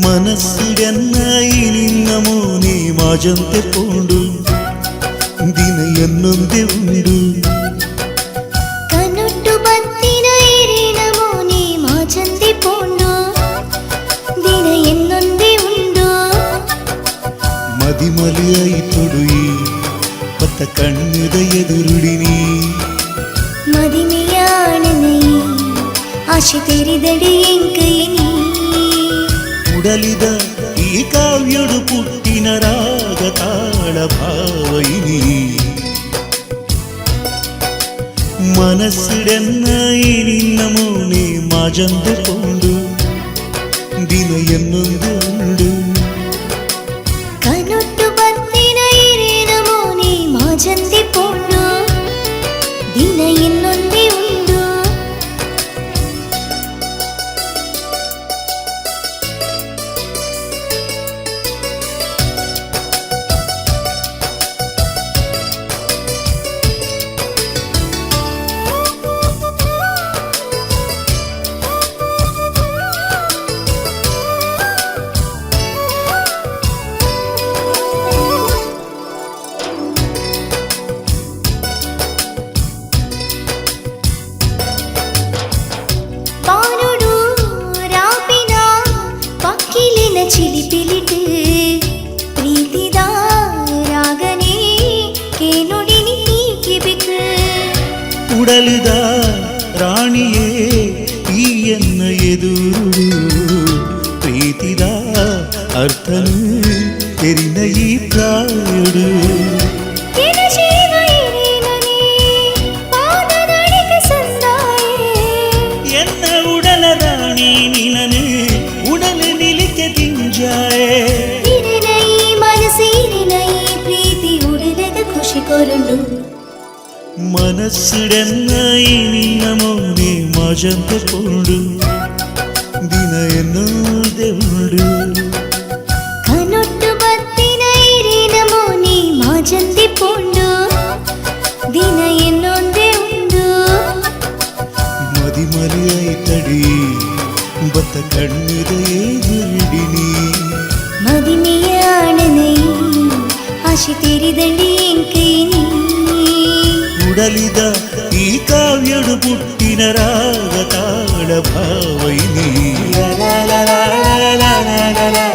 ಮನಸ್ಸಿಗೆನ್ನ ನಿನ್ನ ಮೋನೆ ಮಾಜಂತೆ ಕೊಂಡು ದಿನ ಎನ್ನೊಂದೆ ಉಂಡು ಕನೊಟ್ಟು ಬತ್ತಿನ ಇರಿನ ಮೋನೆ ಮಾಜಂತೆ ಕೊಂಡು ದಿನ ಎನ್ನೊಂದೆ ಉಂಡು ಮದಿಮಲಿಯಾಯಿ ತೊಡುಯಿ ಪತ್ತ ಕಣ್ಣಿದ ಎದುರುಡಿನಿ ಮದಿಮೆಯಾಣನೈ ಆಶೆ ತೆರೆದಡಿ ಎಂಕೈನಿ ಉಡಲಿದ ಈ ಕಾವ್ಯಡು ಪುಟ್ಟಿನ ರಾಗ ತಾಳ ಭಾವೈನಿ ಮನಸ್ಸಿಡೆನ್ನ ನಿನ್ನ ಮೋನೆ ಮಾಜಂತೆ ಕೊಂಡು ದಿನ ಎನ್ನೊಂದು ಉಂಡು ಕನೊಟ್ಟು ಬತ್ತಿನ ಇರಿನ ಮೋನೆ ಮಾಜಂತೆ ಕೊಂಡು ದಿನ ಎನ್ನೊಂದೆ ಉಂಡು ಚಿಲಿಪಿಲಿಟ್ಟು ಪ್ರೀತಿದ ರಾಗನೇ ಕೇನುಡಿನಿ ನೀಕಿಬಿಟ್ಟು ಉಡಲಿದ ರಾಣಿಯೇ ಈ ಎನ್ನ ಎದುರುಡು ಪ್ರೀತಿದ ಅರ್ಥನು ತೆರಿನ ಈ ಪ್ರಾಯುಡು ಎನ್ನ ಉಡಲ ರಾಣಿ ನಿನನು ಉಡಲು ನಿಲಿಕೆ ತಿಂಜಾಯೆ ಪ್ರೀತಿ ಉಡಲದ ಖುಷಿ ಕೊರಂಡು ಮನಸ್ಸಿಡೆನ್ನ ನಿನ್ನ ಮೌನೆ ಮಾಜಂತೆ ಕೊಂಡು ದಿನ ಎನ್ನೋದೆ ಉಂಡು ಕನೊಟ್ಟು ಬತ್ತಿನ ಇರಿನ ಮೋನೆ ಮಾಜಂತೆ ಕೊಂಡು ದಿನ ಎನ್ನೊಂದೆ ಉಂಡು ಮದಿಮಲಿಯಾಯ್ತಡಿ ಬತ್ತ ಕಣ್ಣಿದ ಎದುರಿಡಿನಿ ಮದಿಮೆಯಾಣನೈ ಆಶೆ ತೆರೆದಡಿ ಎಂಕೈನಿ ಉಡಲಿದ ಈ ಕಾವ್ಯಡು ಪುಟ್ಟಿನ ರಾಗ ತಾಳ ಭಾವೈನಿ la la la la la la la